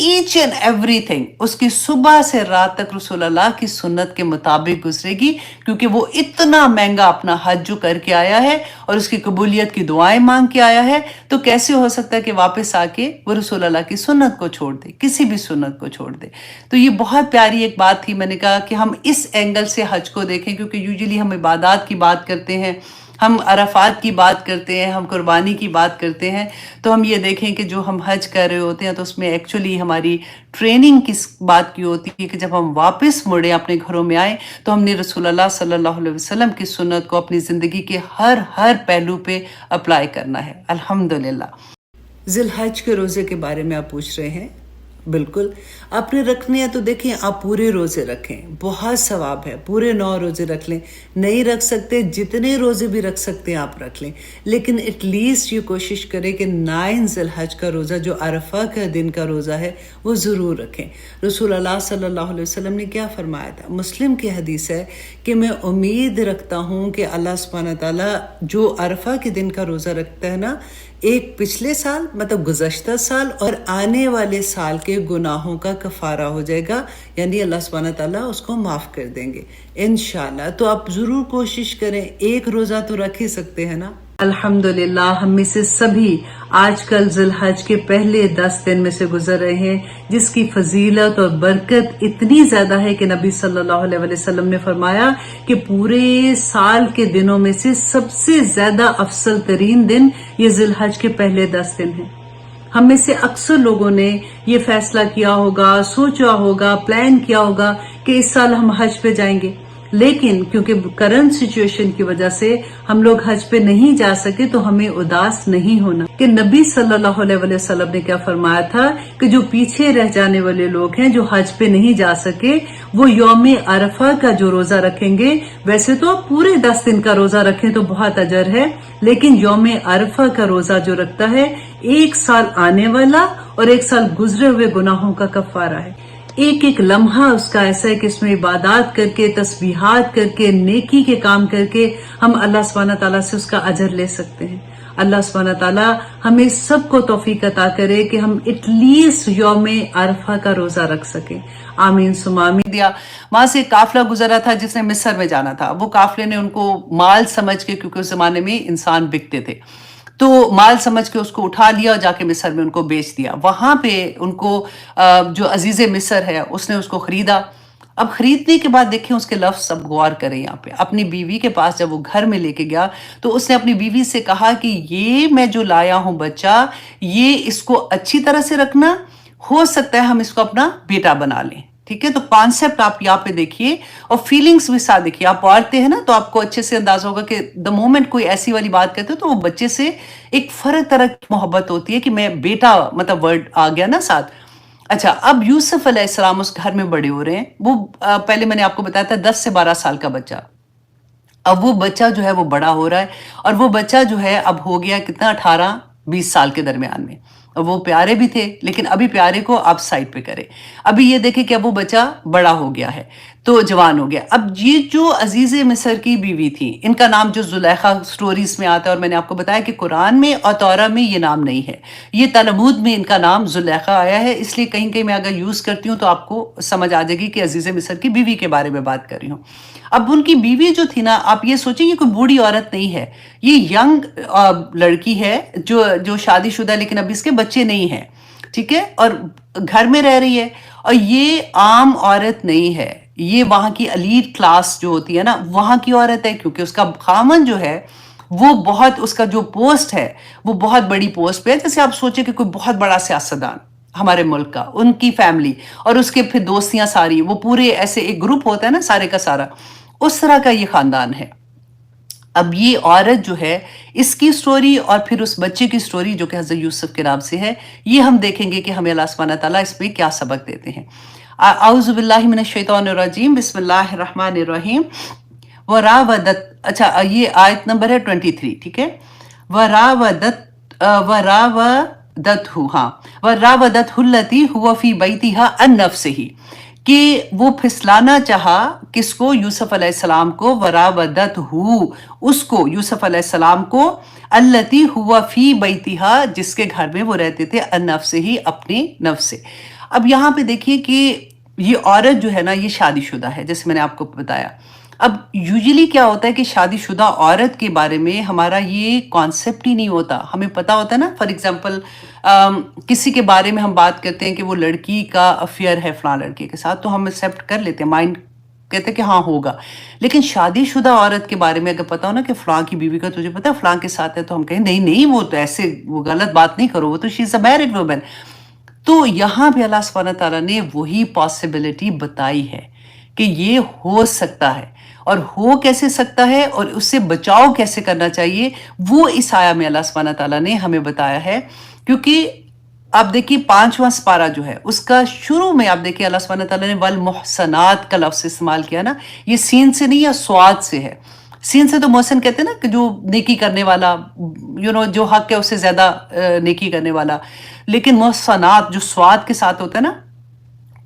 H and every thing اس کی صبح سے رات تک رسول اللہ کی سنت کے مطابق گزرے گی، کیونکہ وہ اتنا مہنگا اپنا حج جو کر کے آیا ہے اور اس کی قبولیت کی دعائیں مانگ کے آیا ہے، تو کیسے ہو سکتا ہے کہ واپس آ کے وہ رسول اللہ کی سنت کو چھوڑ دے، کسی بھی سنت کو چھوڑ دے؟ تو یہ بہت پیاری ایک بات تھی، میں نے کہا کہ ہم اس اینگل سے حج کو دیکھیں، کیونکہ یوزلی ہم عبادات کی بات کرتے ہیں، ہم عرفات کی بات کرتے ہیں، ہم قربانی کی بات کرتے ہیں، تو ہم یہ دیکھیں کہ جو ہم حج کر رہے ہوتے ہیں تو اس میں ایکچولی ہماری ٹریننگ کس بات کی ہوتی ہے کہ جب ہم واپس مڑیں اپنے گھروں میں آئیں تو ہم نے رسول اللہ صلی اللہ علیہ وسلم کی سنت کو اپنی زندگی کے ہر پہلو پہ اپلائی کرنا ہے۔ الحمدللہ۔ ذی الحج کے روزے کے بارے میں آپ پوچھ رہے ہیں، بالکل آپ نے رکھنے ہیں تو دیکھیں آپ پورے روزے رکھیں، بہت ثواب ہے، پورے 9 روزے رکھ لیں، نہیں رکھ سکتے جتنے روزے بھی رکھ سکتے ہیں آپ رکھ لیں، لیکن ایٹ لیسٹ یہ کوشش کریں کہ 9 ذی الحج کا روزہ جو عرفہ کا دن کا روزہ ہے وہ ضرور رکھیں۔ رسول اللہ صلی اللہ علیہ وسلم نے کیا فرمایا تھا؟ مسلم کی حدیث ہے کہ میں امید رکھتا ہوں کہ اللہ سبحانہ تعالیٰ جو عرفہ کے دن کا روزہ رکھتا ہے نا، ایک پچھلے سال مطلب گزشتہ سال اور آنے والے سال کے گناہوں کا کفارہ ہو جائے گا، یعنی اللہ سبحانہ تعالیٰ اس کو معاف کر دیں گے انشاءاللہ۔ تو آپ ضرور کوشش کریں، ایک روزہ تو رکھ ہی سکتے ہیں نا۔ الحمدللہ ہم میں سے سبھی آج کل ذی الحج کے پہلے 10 دن میں سے گزر رہے ہیں، جس کی فضیلت اور برکت اتنی زیادہ ہے کہ نبی صلی اللہ علیہ وسلم نے فرمایا کہ پورے سال کے دنوں میں سے سب سے زیادہ افضل ترین دن یہ ذی الحج کے پہلے 10 دن ہیں۔ ہم میں سے اکثر لوگوں نے یہ فیصلہ کیا ہوگا، سوچا ہوگا، پلان کیا ہوگا کہ اس سال ہم حج پہ جائیں گے، لیکن کیونکہ کرنٹ سچویشن کی وجہ سے ہم لوگ حج پہ نہیں جا سکے تو ہمیں اداس نہیں ہونا، کہ نبی صلی اللہ علیہ وسلم نے کیا فرمایا تھا کہ جو پیچھے رہ جانے والے لوگ ہیں جو حج پہ نہیں جا سکے وہ یوم عرفہ کا جو روزہ رکھیں گے، ویسے تو پورے 10 دن کا روزہ رکھیں تو بہت اجر ہے، لیکن یوم عرفہ کا روزہ جو رکھتا ہے 1 سال آنے والا اور 1 سال گزرے ہوئے گناہوں کا کفارہ ہے۔ ایک لمحہ اس کا ایسا ہے کہ اس میں عبادات کر کے، تسبیحات کر کے، نیکی کے کام کر کے ہم اللہ سبحانہ تعالیٰ سے اس کا اجر لے سکتے ہیں۔ اللہ سبحانہ تعالیٰ ہمیں سب کو توفیق عطا کرے کہ ہم ایٹ لیسٹ یوم عرفہ کا روزہ رکھ سکیں۔ آمین ثم آمین۔ وہاں سے قافلہ گزرا تھا جس نے مصر میں جانا تھا، وہ قافلے نے ان کو مال سمجھ کے، کیونکہ اس زمانے میں انسان بکتے تھے، تو مال سمجھ کے اس کو اٹھا لیا اور جا کے مصر میں ان کو بیچ دیا۔ وہاں پہ ان کو جو عزیز مصر ہے اس نے اس کو خریدا۔ اب خریدنے کے بعد دیکھیں اس کے لفظ اب غور کریں، یہاں پہ اپنی بیوی کے پاس جب وہ گھر میں لے کے گیا تو اس نے اپنی بیوی سے کہا کہ یہ میں جو لایا ہوں بچہ، یہ اس کو اچھی طرح سے رکھنا، ہو سکتا ہے ہم اس کو اپنا بیٹا بنا لیں۔ ٹھیک ہے، تو کانسیپٹ آپ یہاں پہ دیکھیے اور فیلنگز بھی ساتھ دیکھیے۔ آپ عورتیں ہیں نا تو آپ کو اچھے سے اندازہ ہوگا کہ دا مومنٹ کوئی ایسی والی بات کرتے تو وہ بچے سے ایک فرق طرح کی محبت ہوتی ہے کہ میں بیٹا مطلب ورڈ آ گیا نا ساتھ۔ اچھا، اب یوسف علیہ السلام اس گھر میں بڑے ہو رہے ہیں، وہ پہلے میں نے آپ کو بتایا تھا 10 سے 12 سال کا بچہ، اب وہ بچہ جو ہے وہ بڑا ہو رہا ہے اور وہ بچہ جو ہے اب ہو گیا کتنا، 18-20 سال کے درمیان میں، اور وہ پیارے بھی تھے لیکن ابھی پیارے کو آپ سائڈ پہ کرے۔ ابھی یہ دیکھیں کہ اب وہ بچہ بڑا ہو گیا ہے تو جوان ہو گیا۔ اب یہ جو عزیز مصر کی بیوی تھی، ان کا نام جو زلیخا سٹوریز میں آتا ہے، اور میں نے آپ کو بتایا کہ قرآن میں اور تورا میں یہ نام نہیں ہے، یہ تلمود میں ان کا نام زلیخا آیا ہے، اس لیے کہیں کہیں میں اگر یوز کرتی ہوں تو آپ کو سمجھ آ جائے گی کہ عزیز مصر کی بیوی کے بارے میں بات کر رہی ہوں۔ اب ان کی بیوی جو تھی نا، آپ یہ سوچیں یہ کوئی بوڑھی عورت نہیں ہے، یہ ینگ لڑکی ہے جو شادی شدہ لیکن ابھی اس کے بچے نہیں ہیں، ٹھیک ہے، اور گھر میں رہ رہی ہے، اور یہ عام عورت نہیں ہے، یہ وہاں کی ایلیٹ کلاس جو ہوتی ہے نا وہاں کی عورت ہے، کیونکہ اس کا خامن جو ہے وہ بہت، اس کا جو پوسٹ ہے وہ بہت بڑی پوسٹ پہ ہے، جیسے آپ سوچیں کہ کوئی بہت بڑا سیاستدان ہمارے ملک کا، ان کی فیملی اور اس کے پھر دوستیاں ساری، وہ پورے ایسے ایک گروپ ہوتا ہے نا سارے کا سارا، اس طرح کا یہ خاندان ہے۔ اب یہ عورت جو ہے، اس کی سٹوری اور پھر اس بچے کی سٹوری جو کہ حضرت یوسف کے نام سے ہے، یہ ہم دیکھیں گے کہ ہمیں اللہ سبحانہ تعالیٰ اس میں کیا سبق دیتے ہیں۔ اعوذ باللہ من الشیطان الرجیم، بسم اللہ الرحمن الرحیم۔ وراودت، اچھا یہ آیت نمبر ہے 23، ٹھیک ہے، وراودتہ التی ہوا فی بیتہا عن نفسہ، کہ وہ پھسلانا چاہا کس کو، یوسف علیہ السلام کو، وراودتہ، اس کو، یوسف علیہ السلام کو، التی ہوا فی بیتہا، جس کے گھر میں وہ رہتے تھے، عن نفسہ، اپنے نفس سے۔ اب یہاں پہ دیکھیے کہ یہ عورت جو ہے نا یہ شادی شدہ ہے، جیسے میں نے آپ کو بتایا. اب یوزلی کیا ہوتا ہے کہ شادی شدہ عورت کے بارے میں ہمارا یہ کانسیپٹ ہی نہیں ہوتا. ہمیں پتا ہوتا ہے نا، فار ایگزامپل کسی کے بارے میں ہم بات کرتے ہیں کہ وہ لڑکی کا افیئر ہے فلاں لڑکے کے ساتھ، تو ہم ایکسیپٹ کر لیتے ہیں، مائنڈ کہتے ہیں کہ ہاں ہوگا. لیکن شادی شدہ عورت کے بارے میں اگر پتا ہو نا کہ فلاں کی بیوی کا تجھے پتا ہے فلاں کے ساتھ ہے، تو ہم کہیں نہیں نہیں، وہ تو ایسے، وہ غلط بات نہیں کرو، وہ تو شی از اے میرڈ وومن. تو یہاں بھی اللہ سبحانہ تعالیٰ نے وہی پاسبلٹی بتائی ہے کہ یہ ہو سکتا ہے، اور ہو کیسے سکتا ہے اور اس سے بچاؤ کیسے کرنا چاہیے، وہ اس آیہ میں اللہ سبحانہ تعالیٰ نے ہمیں بتایا ہے. کیونکہ آپ دیکھیے 5واں سپارہ جو ہے اس کا شروع میں آپ دیکھیے اللہ سبحانہ تعالیٰ نے والمحسنات کا لفظ استعمال کیا نا. یہ سین سے نہیں، یا سواد سے ہے. سین سے تو محسن کہتے ہیں نا کہ جو نیکی کرنے والا، جو حق ہے اس سے زیادہ نیکی کرنے والا. لیکن محسنات جو سواد کے ساتھ ہوتا ہے نا،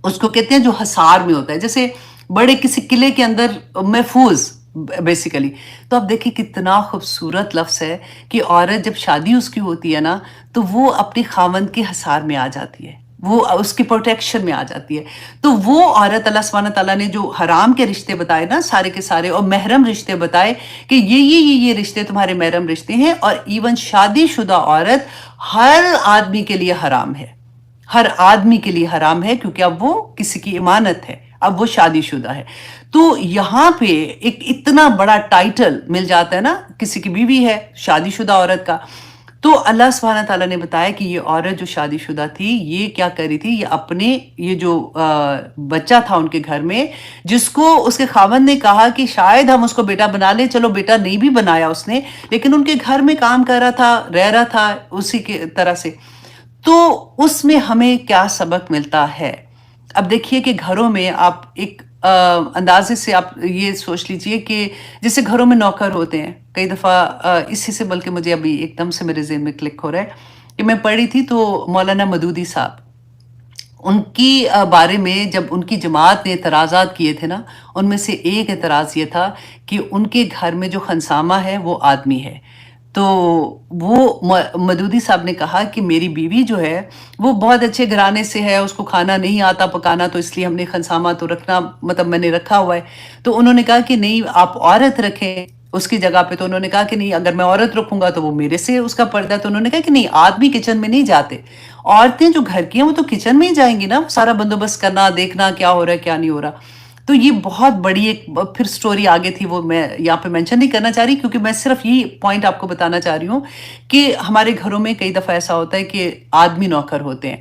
اس کو کہتے ہیں جو حصار میں ہوتا ہے، جیسے بڑے کسی قلعے کے اندر محفوظ بیسیکلی. تو آپ دیکھیں کتنا خوبصورت لفظ ہے کہ عورت جب شادی اس کی ہوتی ہے نا تو وہ اپنی خاوند کے حصار میں آ جاتی ہے، وہ اس کی پروٹیکشن میں آ جاتی ہے. تو وہ عورت اللہ سبحانہ تعالیٰ نے جو حرام کے رشتے بتائے نا سارے کے سارے، اور محرم رشتے بتائے کہ یہ رشتے تمہارے محرم رشتے ہیں، اور ایون شادی شدہ عورت ہر آدمی کے لیے حرام ہے، ہر آدمی کے لیے حرام ہے، کیونکہ اب وہ کسی کی امانت ہے، اب وہ شادی شدہ ہے. تو یہاں پہ ایک اتنا بڑا ٹائٹل مل جاتا ہے نا، کسی کی بیوی ہے شادی شدہ عورت کا. تو اللہ سبحانہ تعالیٰ نے بتایا کہ یہ عورت جو شادی شدہ تھی یہ کیا کر رہی تھی، یہ اپنے یہ جو بچہ تھا ان کے گھر میں، جس کو اس کے خاوند نے کہا کہ شاید ہم اس کو بیٹا بنا لیں، چلو بیٹا نہیں بھی بنایا اس نے، لیکن ان کے گھر میں کام کر رہا تھا، رہ رہا تھا اسی کے طرح سے. تو اس میں ہمیں کیا سبق ملتا ہے؟ اب دیکھیے کہ گھروں میں آپ ایک اندازے سے آپ یہ سوچ لیجئے کہ جیسے گھروں میں نوکر ہوتے ہیں کئی دفعہ، اسی سے بلکہ مجھے ابھی ایک دم سے میرے ذہن میں کلک ہو رہا ہے کہ میں پڑھی تھی تو مولانا مدودی صاحب، ان کی بارے میں جب ان کی جماعت نے اعتراضات کیے تھے نا، ان میں سے ایک اعتراض یہ تھا کہ ان کے گھر میں جو خنسامہ ہے وہ آدمی ہے. تو وہ مدودی صاحب نے کہا کہ میری بیوی جو ہے وہ بہت اچھے گھرانے سے ہے، اس کو کھانا نہیں آتا پکانا، تو اس لیے ہم نے خنسامہ تو رکھنا، مطلب میں نے رکھا ہوا ہے. تو انہوں نے کہا کہ نہیں آپ عورت رکھیں اس کی جگہ پہ. تو انہوں نے کہا کہ نہیں، اگر میں عورت رکھوں گا تو وہ میرے سے اس کا پردہ ہے. تو انہوں نے کہا کہ نہیں، آدمی کچن میں نہیں جاتے، عورتیں جو گھر کی ہیں وہ تو کچن میں ہی جائیں گی نا، سارا بندوبست کرنا، دیکھنا کیا ہو رہا ہے کیا نہیں ہو رہا. تو یہ بہت بڑی ایک پھر سٹوری آگے تھی، وہ میں یہاں پہ مینشن نہیں کرنا چاہ رہی، کیونکہ میں صرف یہ پوائنٹ آپ کو بتانا چاہ رہی ہوں کہ ہمارے گھروں میں کئی دفعہ ایسا ہوتا ہے کہ آدمی نوکر ہوتے ہیں.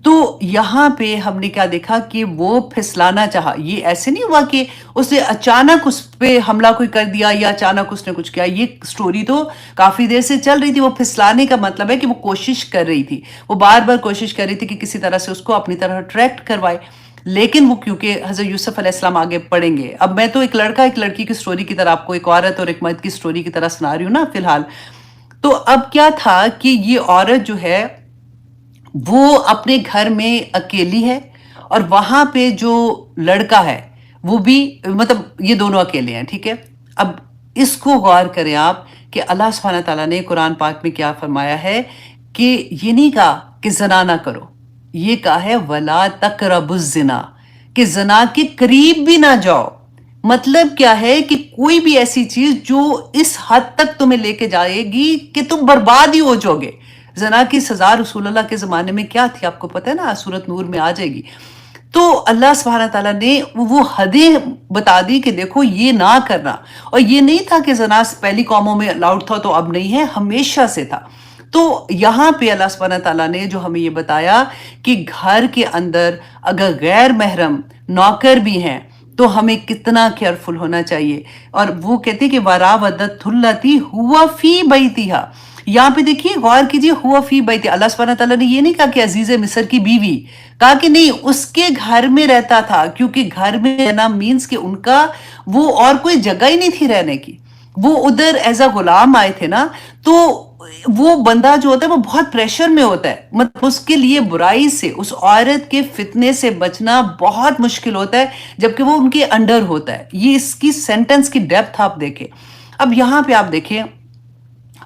تو یہاں پہ ہم نے کیا دیکھا کہ وہ پھسلانا چاہا. یہ ایسے نہیں ہوا کہ اس نے اچانک اس پہ حملہ کوئی کر دیا یا اچانک اس نے کچھ کیا. یہ سٹوری تو کافی دیر سے چل رہی تھی. وہ پھسلانے کا مطلب ہے کہ وہ کوشش کر رہی تھی، وہ بار بار کوشش کر رہی تھی کہ کسی طرح سے اس کو اپنی طرح اٹریکٹ کروائے. لیکن وہ کیونکہ حضرت یوسف علیہ السلام آگے پڑھیں گے. اب میں تو ایک لڑکا ایک لڑکی کی سٹوری کی طرح آپ کو، ایک عورت اور ایک مرد کی سٹوری کی طرح سنا رہی ہوں نا فی الحال. تو اب کیا تھا کہ یہ عورت جو ہے وہ اپنے گھر میں اکیلی ہے، اور وہاں پہ جو لڑکا ہے وہ بھی، مطلب یہ دونوں اکیلے ہیں، ٹھیک ہے. اب اس کو غور کریں آپ کہ اللہ سبحانہ تعالیٰ نے قرآن پاک میں کیا فرمایا ہے کہ یہ نہیں کہا کہ زنا نہ کرو، یہ کہا ہے وَلَا تَقْرَبُوا الزِّنَا، کہ زنا کے قریب بھی نہ جاؤ. مطلب کیا ہے کہ کوئی بھی ایسی چیز جو اس حد تک تمہیں لے کے جائے گی کہ تم برباد ہی ہو جاؤ گے. زنا کی سزا رسول اللہ کے زمانے میں کیا تھی آپ کو پتہ ہے نا، سورۃ نور میں آ جائے گی. تو اللہ سبحانہ تعالیٰ نے وہ حدیں بتا دی کہ دیکھو یہ نہ کرنا. اور یہ نہیں تھا کہ زنا پہلی قوموں میں الاؤڈ تھا تو اب نہیں ہے، ہمیشہ سے تھا. تو یہاں پہ اللہ سبحانہ تعالیٰ نے جو ہمیں یہ بتایا کہ گھر کے اندر اگر غیر محرم نوکر بھی ہیں تو ہمیں کتنا کیئرفل ہونا چاہیے. اور وہ کہتے کہ وَرَاوَدَتْهُ الَّتِي هُوَ فِي بَيْتِهَا. یہاں پہ دیکھیے غور کیجیے، ہوا فی بیت. اللہ سبحانہ تعالیٰ نے یہ نہیں کہا کہ عزیز مصر کی بیوی، کہا کہ نہیں اس کے گھر میں رہتا تھا، کیونکہ گھر میں رہنا مینس کہ ان کا وہ اور کوئی جگہ ہی نہیں تھی رہنے کی. وہ ادھر ایز اے غلام آئے تھے نا. تو وہ بندہ جو ہوتا ہے وہ بہت پریشر میں ہوتا ہے، مطلب اس کے لیے برائی سے، اس عورت کے فتنے سے بچنا بہت مشکل ہوتا ہے جبکہ وہ ان کے انڈر ہوتا ہے. یہ اس کی سینٹنس کی ڈیپتھ آپ دیکھیں. اب یہاں پہ آپ دیکھیں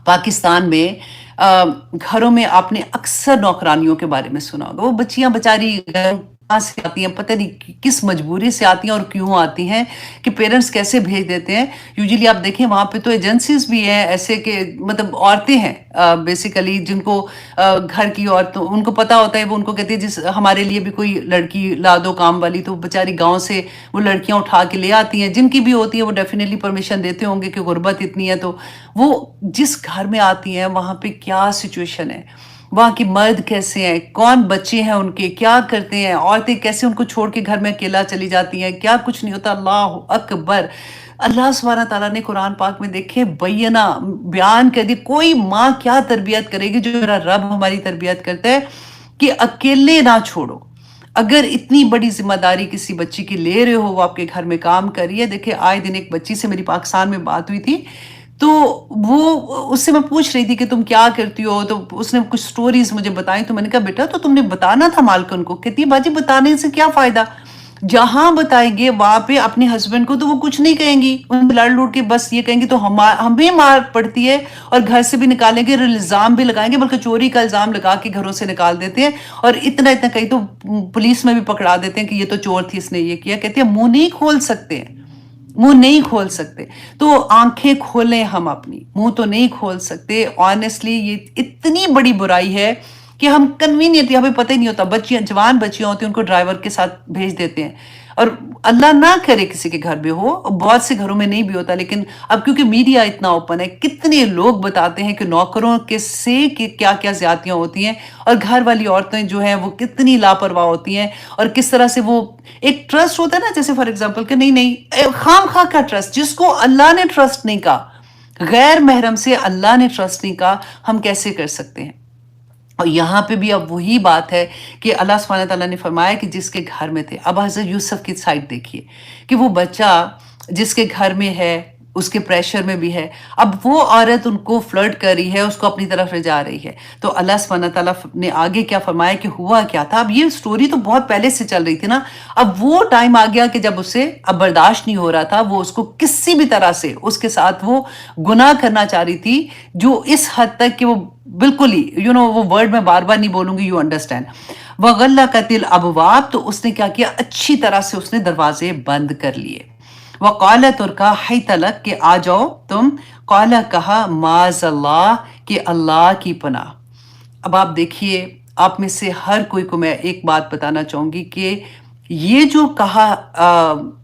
پاکستان میں گھروں میں آپ نے اکثر نوکرانیوں کے بارے میں سنا ہوگا. وہ بچیاں بچاری کہاں سے آتی ہیں، پتہ نہیں کس مجبوری سے آتی ہیں اور کیوں آتی ہیں، کہ پیرنٹس کیسے بھیج دیتے ہیں. یوزلی آپ دیکھیں وہاں پہ تو ایجنسیز بھی ہیں ایسے کہ مطلب عورتیں ہیں بیسیکلی، جن کو گھر کی عورتوں ان کو پتہ ہوتا ہے، وہ ان کو کہتی ہے جس ہمارے لیے بھی کوئی لڑکی لا دو کام والی. تو بیچاری گاؤں سے وہ لڑکیاں اٹھا کے لے آتی ہیں، جن کی بھی ہوتی ہیں وہ ڈیفینیٹلی پرمیشن دیتے ہوں گے کہ غربت اتنی ہے. تو وہ جس گھر میں آتی ہیں وہاں پہ کیا سچویشن ہے، وہاں کی مرد کیسے ہیں، کون بچے ہیں ان کے، کیا کرتے ہیں، عورتیں کیسے ان کو چھوڑ کے گھر میں اکیلا چلی جاتی ہیں، کیا کچھ نہیں ہوتا. اللہ اکبر. اللہ سبحانہ تعالیٰ نے قرآن پاک میں دیکھے بیان کر دی، کوئی ماں کیا تربیت کرے گی جو میرا رب ہماری تربیت کرتا ہے کہ اکیلے نہ چھوڑو. اگر اتنی بڑی ذمہ داری کسی بچی کی لے رہے ہو، وہ آپ کے گھر میں کام کر رہی ہے. دیکھیں آئے دن ایک بچی سے میری پاکستان میں بات ہوئی تھی، تو وہ اس سے میں پوچھ رہی تھی کہ تم کیا کرتی ہو، تو اس نے کچھ سٹوریز مجھے بتائیں. تو میں نے کہا بیٹا تو تم نے بتانا تھا مالکن کو. کہتی ہے باجی بتانے سے کیا فائدہ، جہاں بتائیں گے وہاں پہ اپنے ہسبینڈ کو تو وہ کچھ نہیں کہیں گی، ان لڑ لوٹ کے بس یہ کہیں گی تو ہمیں مار پڑتی ہے، اور گھر سے بھی نکالیں گے، الزام بھی لگائیں گے، بلکہ چوری کا الزام لگا کے گھروں سے نکال دیتے ہیں. اور اتنا کہیں تو پولیس میں بھی پکڑا دیتے ہیں کہ یہ تو چور تھی، اس نے یہ کیا. کہتے ہیں منہ نہیں کھول سکتے ہیں، منہ نہیں کھول سکتے. تو آنکھیں کھولیں ہم اپنی، منہ تو نہیں کھول سکتے. آنیسٹلی یہ اتنی بڑی برائی ہے کہ ہم کنوینئنٹ، ہمیں پتہ ہی نہیں ہوتا. بچیاں جوان بچیاں ہوتی ہیں ان کو ڈرائیور کے ساتھ بھیج دیتے ہیں، اور اللہ نہ کرے کسی کے گھر میں ہو، بہت سے گھروں میں نہیں بھی ہوتا. لیکن اب کیونکہ میڈیا اتنا اوپن ہے، کتنے لوگ بتاتے ہیں کہ نوکروں کے سے کیا کیا زیادتیاں ہوتی ہیں، اور گھر والی عورتیں جو ہیں وہ کتنی لاپرواہ ہوتی ہیں، اور کس طرح سے وہ ایک ٹرسٹ ہوتا ہے نا، جیسے فار ایگزامپل کہ نہیں نہیں خام خواہ کا ٹرسٹ، جس کو اللہ نے ٹرسٹ نہیں کہا، غیر محرم سے اللہ نے ٹرسٹ نہیں کہا، ہم کیسے کر سکتے ہیں. اور یہاں پہ بھی اب وہی بات ہے کہ اللہ سبحانہ تعالیٰ نے فرمایا کہ جس کے گھر میں تھے. اب حضرت یوسف کی سائڈ دیکھیے کہ وہ بچہ جس کے گھر میں ہے اس کے پریشر میں بھی ہے، اب وہ عورت ان کو فلرٹ کر رہی ہے، اس کو اپنی طرف لے جا رہی ہے. تو اللہ سبحانہ تعالیٰ نے آگے کیا فرمایا کہ ہوا کیا تھا. اب یہ سٹوری تو بہت پہلے سے چل رہی تھی نا، اب وہ ٹائم آ گیا کہ جب اسے اب برداشت نہیں ہو رہا تھا، وہ اس کو کسی بھی طرح سے اس کے ساتھ وہ گناہ کرنا چاہ رہی تھی، جو اس حد تک کہ وہ بالکل ہی وہ ورڈ میں بار بار نہیں بولوں گی، یو انڈرسٹینڈ. وَغَلَّقَتِ الْأَبْوَابَ، تو اس نے کیا کیا، اچھی طرح سے اس نے دروازے بند کر لیے. وَقَالَتْ، اور کہا، حَيْتَ لَكْ، کہ آ جاؤ تم. قَالَ، کہا، مَعَاذَ اللَّهِ، کہ اللہ کی پناہ. اب آپ دیکھیے، آپ میں سے ہر کوئی کو میں ایک بات بتانا چاہوں گی کہ یہ جو کہا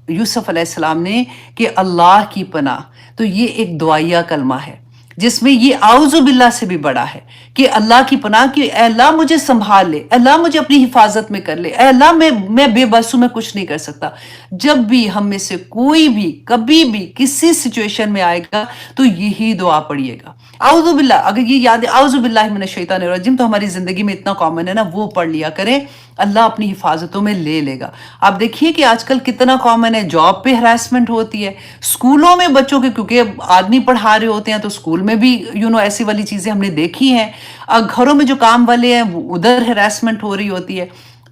یوسف علیہ السلام نے کہ اللہ کی پناہ، تو یہ ایک دعائیہ کلمہ ہے جس میں یہ اعوذ باللہ سے بھی بڑا ہے کہ اللہ کی پناہ، کہ اے اللہ مجھے سنبھال لے، اے اللہ مجھے اپنی حفاظت میں کر لے، اے اللہ میں بے بس ہوں، میں کچھ نہیں کر سکتا. جب بھی ہم میں سے کوئی بھی کبھی بھی کسی سچویشن میں آئے گا تو یہی دعا پڑھیے گا. اعوذ باللہ، اگر یہ یاد ہے اعوذ باللہ من الشیطان الرجیم، تو ہماری زندگی میں اتنا کامن ہے نا، وہ پڑھ لیا کریں، اللہ اپنی حفاظتوں میں لے لے گا. آپ دیکھیے کہ آج کل کتنا کامن ہے، جاب پہ ہراسمنٹ ہوتی ہے، اسکولوں میں بچوں کے، کیونکہ آدمی پڑھا رہے ہوتے ہیں تو اسکول میں بھی ایسی والی چیزیں ہم نے دیکھی ہیں. گھروں میں جو کام والے ہیں ادھر ہراسمنٹ ہو رہی ہوتی ہے.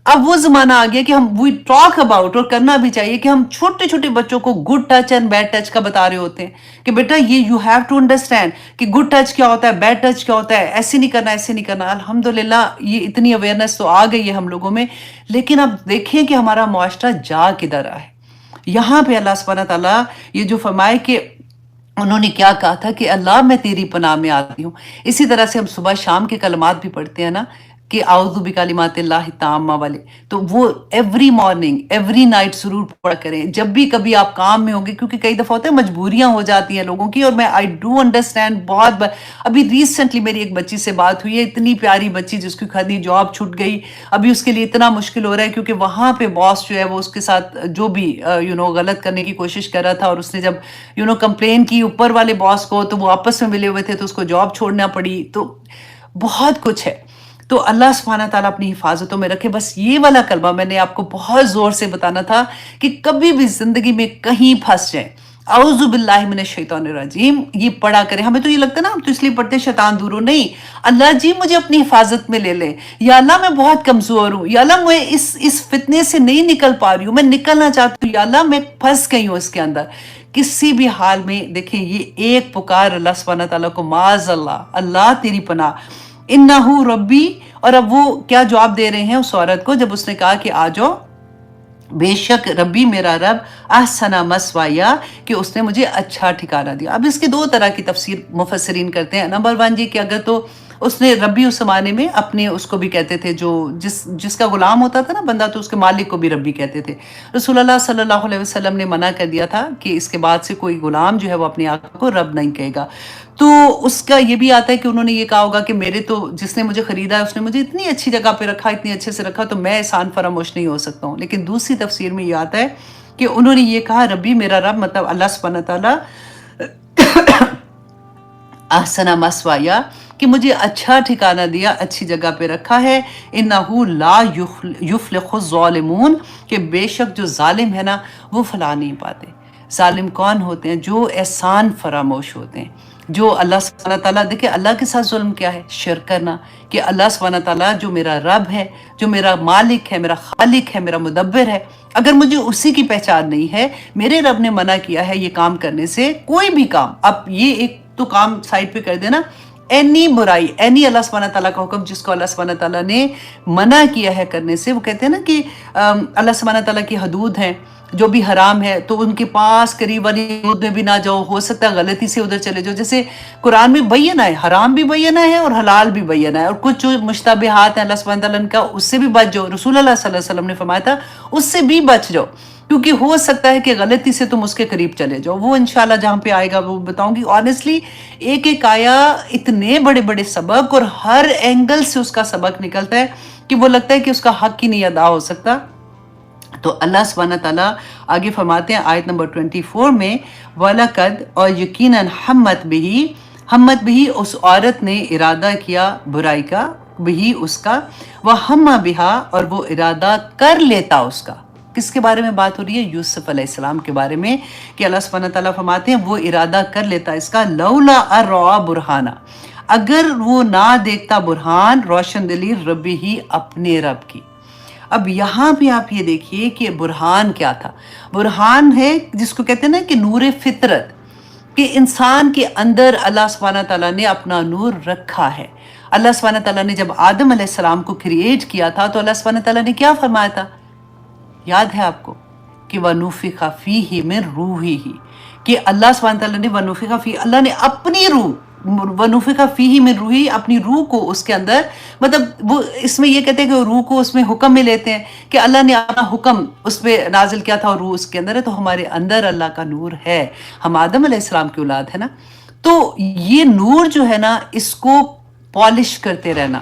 اب وہ زمانہ آ گیا کہ ہم وی ٹاک اباؤٹ، اور کرنا بھی چاہیے، کہ ہم چھوٹے چھوٹے بچوں کو good touch and bad touch کا بتا رہے ہوتے ہیں کہ بیٹا یہ یو ہیو ٹو انڈرسٹینڈ کہ گڈ ٹچ کیا ہوتا ہے، بیڈ ٹچ کیا ہوتا ہے، ایسے نہیں کرنا، ایسے نہیں کرنا. الحمدللہ یہ اتنی اویئرنیس تو آ گئی ہے ہم لوگوں میں، لیکن اب دیکھیں کہ ہمارا معاشرہ جا کدھر رہا ہے. یہاں پہ اللہ سبحانہ تعالیٰ یہ جو فرمائے کہ انہوں نے کیا کہا تھا کہ اللہ میں تیری پناہ میں آتی ہوں. اسی طرح سے ہم صبح شام کے کلمات بھی پڑھتے ہیں نا، کہ اعوذ بکلمات اللہ التامہ والے، تو وہ ایوری مارننگ ایوری نائٹ ضرور پڑھا کریں جب بھی کبھی آپ کام میں ہوں گے، کیونکہ کئی دفعہ ہوتا ہے مجبوریاں ہو جاتی ہیں لوگوں کی. اور میں آئی ڈو انڈرسٹینڈ بہت ابھی ریسنٹلی میری ایک بچی سے بات ہوئی ہے، اتنی پیاری بچی جس کی خدی جاب چھٹ گئی. ابھی اس کے لیے اتنا مشکل ہو رہا ہے کیونکہ وہاں پہ باس جو ہے وہ اس کے ساتھ جو بھی غلط کرنے کی کوشش کر رہا تھا، اور اس نے جب کمپلین کی اوپر والے باس کو، تو وہ آپس میں ملے ہوئے تھے، تو اس کو جاب چھوڑنا پڑی. تو بہت کچھ ہے. تو اللہ سبحانہ تعالیٰ اپنی حفاظتوں میں رکھے. بس یہ والا کلمہ میں نے آپ کو بہت زور سے بتانا تھا کہ کبھی بھی زندگی میں کہیں پھنس جائیں، اعوذ باللہ من الشیطان الرجیم یہ پڑھا کریں. ہمیں تو یہ لگتا ہے نا ہم تو اس لیے پڑھتے ہیں شیطان دور ہو، نہیں، اللہ جی مجھے اپنی حفاظت میں لے لیں، یا اللہ میں بہت کمزور ہوں، یا اللہ میں اس فتنے سے نہیں نکل پا رہی ہوں، میں نکلنا چاہتی ہوں، یا اللہ میں پھنس گئی ہوں اس کے اندر. کسی بھی حال میں دیکھیں یہ ایک پکار اللہ سبحانہ تعالیٰ کو، معاذ اللہ، اللہ تیری پناہ، انہو ربی. اور اب وہ کیا جواب دے رہے ہیں اس عورت کو جب اس نے کہا کہ آ جاؤ، بے شک ربی میرا رب احسن مسوایا، کہ اس نے مجھے اچھا ٹھکانہ دیا. اب اس کی دو طرح کی تفسیر مفسرین کرتے ہیں. نمبر 1 یہ کہ اگر تو اس نے ربی اس زمانے میں اپنے اس کو بھی کہتے تھے، جو جس کا غلام ہوتا تھا نا بندہ، تو اس کے مالک کو بھی ربی کہتے تھے. رسول اللہ صلی اللہ علیہ وسلم نے منع کر دیا تھا کہ اس کے بعد سے کوئی غلام جو ہے وہ اپنے آقا کو رب نہیں کہے گا. تو اس کا یہ بھی آتا ہے کہ انہوں نے یہ کہا ہوگا کہ میرے تو جس نے مجھے خریدا ہے اس نے مجھے اتنی اچھی جگہ پہ رکھا، اتنی اچھے سے رکھا، تو میں احسان فراموش نہیں ہو سکتا ہوں. لیکن دوسری تفسیر میں یہ آتا ہے کہ انہوں نے یہ کہا ربی میرا رب، مطلب اللہ سبحانہ تعالیٰ احسن مسوایا، کہ مجھے اچھا ٹھکانہ دیا، اچھی جگہ پہ رکھا ہے. انہو لا یفلح الظالمون، کہ بے شک جو ظالم ہے نا وہ فلاح نہیں پاتے. ظالم کون ہوتے ہیں؟ جو احسان فراموش ہوتے ہیں، جو اللہ سبحانہ تعالیٰ، دیکھیں اللہ کے ساتھ ظلم کیا ہے؟ شرک کرنا. کہ اللہ سبحانہ تعالیٰ جو میرا رب ہے، جو میرا مالک ہے، میرا خالق ہے، میرا مدبر ہے، اگر مجھے اسی کی پہچان نہیں ہے، میرے رب نے منع کیا ہے یہ کام کرنے سے، کوئی بھی کام، اب یہ ایک تو کام سائڈ پہ کر دینا، اینی برائی، اینی اللہ سبحانہ تعالیٰ کا حکم جس کو اللہ سبحانہ تعالیٰ نے منع کیا ہے کرنے سے. وہ کہتے ہیں نا کہ اللہ سبحانہ تعالیٰ کی حدود ہیں جو بھی حرام ہے، تو ان کے پاس قریب والی حدود میں بھی نہ جاؤ، ہو سکتا ہے غلطی سے ادھر چلے جاؤ. جیسے قرآن میں بینہ ہے، حرام بھی بینہ ہے اور حلال بھی بینہ ہے، اور کچھ جو مشتبہات ہیں اللہ سبحانہ تعالیٰ کا، اس سے بھی بچ جاؤ. رسول اللہ صلی اللہ علیہ وسلم نے فرمایا تھا اس سے بھی بچ جاؤ، کیونکہ ہو سکتا ہے کہ غلطی سے تم اس کے قریب چلے جاؤ. وہ انشاءاللہ جہاں پہ آئے گا وہ بتاؤں گی. آنیسٹلی ایک ایک آیا اتنے بڑے بڑے سبق، اور ہر اینگل سے اس کا سبق نکلتا ہے کہ وہ لگتا ہے کہ اس کا حق ہی نہیں ادا ہو سکتا. تو اللہ سبحانہ تعالیٰ آگے فرماتے ہیں آیت نمبر 24 میں، وَلَقَدْ، اور یقیناً ہمت بھی اس عورت نے ارادہ کیا برائی کا، بھی اس کا، وَهَمَّ بِهَا، اور وہ ارادہ کر لیتا اس کا. کس کے بارے میں بات ہو رہی ہے؟ یوسف علیہ السلام کے بارے میں، کہ اللہ سبحانہ تعالیٰ فرماتے ہیں وہ ارادہ کر لیتا اس کا، لولا اروا برہانہ، اگر وہ نہ دیکھتا برہان، روشن دلی، ربی ہی، اپنے رب کی. اب یہاں بھی آپ یہ دیکھیے کہ برہان کیا تھا. برہان ہے جس کو کہتے ہیں نا کہ نور فطرت، کہ انسان کے اندر اللہ سبحانہ تعالیٰ نے اپنا نور رکھا ہے. اللہ سبحانہ تعالیٰ نے جب آدم علیہ السلام کو کریٹ کیا تھا تو اللہ سبحانہ تعالیٰ نے کیا فرمایا تھا؟ یاد ہے آپ کو کہ وَنُفِخَ فِيهِ مِن رُوحِهِ، کہ اللہ سبحانہ تعالیٰ نے وَنُفِخَ فِيهِ، اللہ نے اپنی روح، وَنُفِخَ فِيهِ مِن رُوحِهِ، اپنی روح کو اس کے اندر، مطلب وہ اس میں یہ کہتے ہیں کہ روح کو اس میں حکم میں لیتے ہیں کہ اللہ نے اپنا حکم اس پہ نازل کیا تھا اور روح اس کے اندر ہے. تو ہمارے اندر اللہ کا نور ہے، ہم آدم علیہ السلام کی اولاد ہے نا. تو یہ نور جو ہے نا، اس کو پالش کرتے رہنا،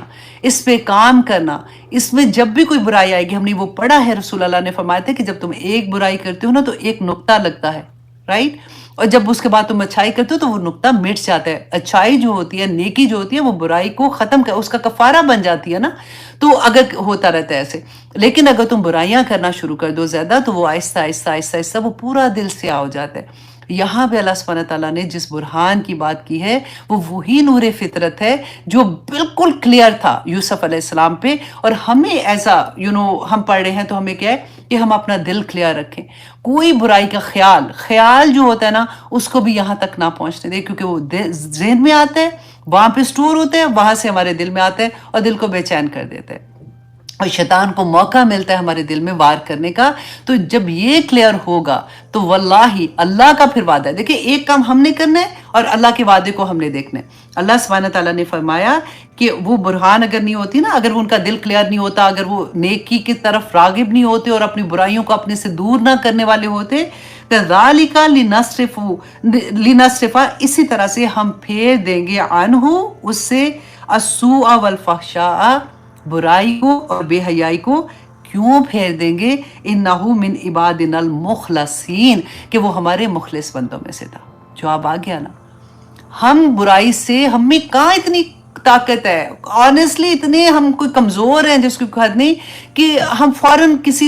اس پہ کام کرنا. اس میں جب بھی کوئی برائی آئے گی، ہم نے وہ پڑھا ہے، رسول اللہ نے فرمایا تھا کہ جب تم ایک برائی کرتے ہو نا تو ایک نقطہ لگتا ہے، رائٹ، اور جب اس کے بعد تم اچھائی کرتے ہو تو وہ نقطہ مٹ جاتا ہے. اچھائی جو ہوتی ہے، نیکی جو ہوتی ہے، وہ برائی کو ختم کر، اس کا کفارہ بن جاتی ہے نا. تو اگر ہوتا رہتا ہے ایسے، لیکن اگر تم برائیاں کرنا شروع کر دو زیادہ، تو وہ آہستہ آہستہ آہستہ آہستہ وہ پورا دل سے ہو جاتا ہے. یہاں پہ اللہ سبحانہ تعالیٰ نے جس برہان کی بات کی ہے وہ وہی نور فطرت ہے جو بالکل کلیئر تھا یوسف علیہ السلام پہ. اور ہمیں ایسا ہم پڑھ رہے ہیں تو ہمیں کیا ہے کہ ہم اپنا دل کلیئر رکھیں، کوئی برائی کا خیال جو ہوتا ہے نا اس کو بھی یہاں تک نہ پہنچنے دیں، کیونکہ وہ ذہن میں آتا ہے، وہاں پہ سٹور ہوتا ہے، وہاں سے ہمارے دل میں آتا ہے اور دل کو بے چین کر دیتا ہے، اور شیطان کو موقع ملتا ہے ہمارے دل میں وار کرنے کا. تو جب یہ کلیئر ہوگا تو واللہ اللہ کا پھر وعدہ ہے. دیکھیں ایک کام ہم نے کرنا ہے اور اللہ کے وعدے کو ہم نے دیکھنا ہے. اللہ سبحانہ تعالیٰ نے فرمایا کہ وہ برہان اگر نہیں ہوتی نا، اگر ان کا دل کلیئر نہیں ہوتا، اگر وہ نیکی کی طرف راغب نہیں ہوتے اور اپنی برائیوں کو اپنے سے دور نہ کرنے والے ہوتے، ذَلِكَ لِنَصْرِفَ، اسی طرح سے ہم پھیر دیں گے عنہ، اس سے، السوء والفحشاء، برائی کو اور بے حیائی کو. کیوں پھیر دیں گے؟ انہو من عبادنا المخلصین، کہ وہ ہمارے مخلص بندوں میں سے تھا. جواب آ گیا نا. ہم برائی سے، ہم میں کہاں اتنی طاقت ہے، آنیسٹلی اتنے ہم کوئی کمزور ہیں جس کی حد نہیں کہ ہم فوراً کسی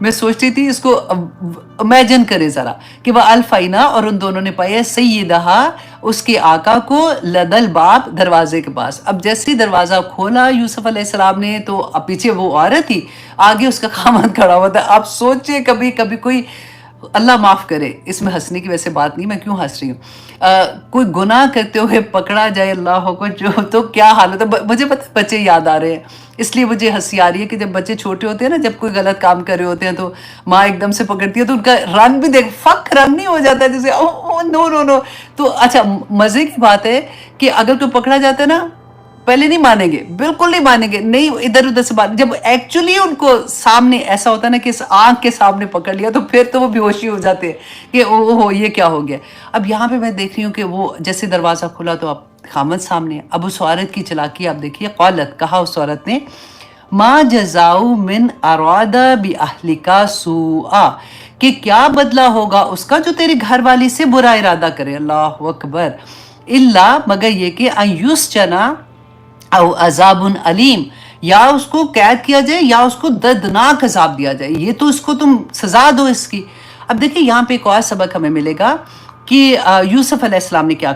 میں سوچتی تھی اس کو امیجن کرے ذرا کہ وہ الفائنا اور ان دونوں نے پایا سیدہا اس کے آقا کو لدل باب دروازے کے پاس. اب جیسے ہی دروازہ کھولا یوسف علیہ السلام نے تو اب پیچھے وہ عورت تھی, آگے اس کا خامند کھڑا ہوا تھا. آپ سوچے کبھی کبھی کوئی, اللہ معاف کرے اس میں ہنسنے کی ویسے بات نہیں, میں کیوں ہنس رہی ہوں, کوئی گناہ کرتے ہوئے پکڑا جائے اللہ کو جو تو کیا حالت ہے. مجھے پتہ بچے یاد آ رہے ہیں, اس لیے مجھے ہنسی آ رہی ہے کہ جب بچے چھوٹے ہوتے ہیں نا, جب کوئی غلط کام کر رہے ہوتے ہیں تو ماں ایک دم سے پکڑتی ہے تو ان کا رنگ بھی دیکھ فک رنگ نہیں ہو جاتا ہے جیسے او نو نو نو. تو اچھا مزے کی بات ہے کہ اگر کوئی پکڑا جاتا ہے نا پہلے نہیں مانیں گے, بالکل نہیں مانیں گے, نہیں ادھر ادھر سے بات. جب ایکچولی ان کو سامنے ایسا ہوتا ہے نا کہ اس آنکھ کے سامنے پکڑ لیا تو پھر تو وہ بے ہوشی ہو جاتے ہیں کہ او ہو یہ کیا ہو گیا. اب یہاں پہ میں دیکھ رہی ہوں کہ وہ جیسے دروازہ کھلا تو اب خامد سامنے. اب اس عورت کی چلاکی آپ دیکھیے, قالت کہا اس عورت نے, ما جزاؤ من اراد باہلک سوءا, کہ کیا بدلہ ہوگا اس کا جو تیری گھر والی سے برا ارادہ کرے. اللہ اکبر. الا مگر یہ کہ ان یسجنا او عذاب علیم, یا اس کو قید کیا جائے یا اس کو دردناک عذاب دیا جائے, یہ تو اس کو تم سزا دو اس کی. اب دیکھیں یہاں پہ ایک اور سبق ہمیں ملے گا کہ یوسف علیہ السلام نے کیا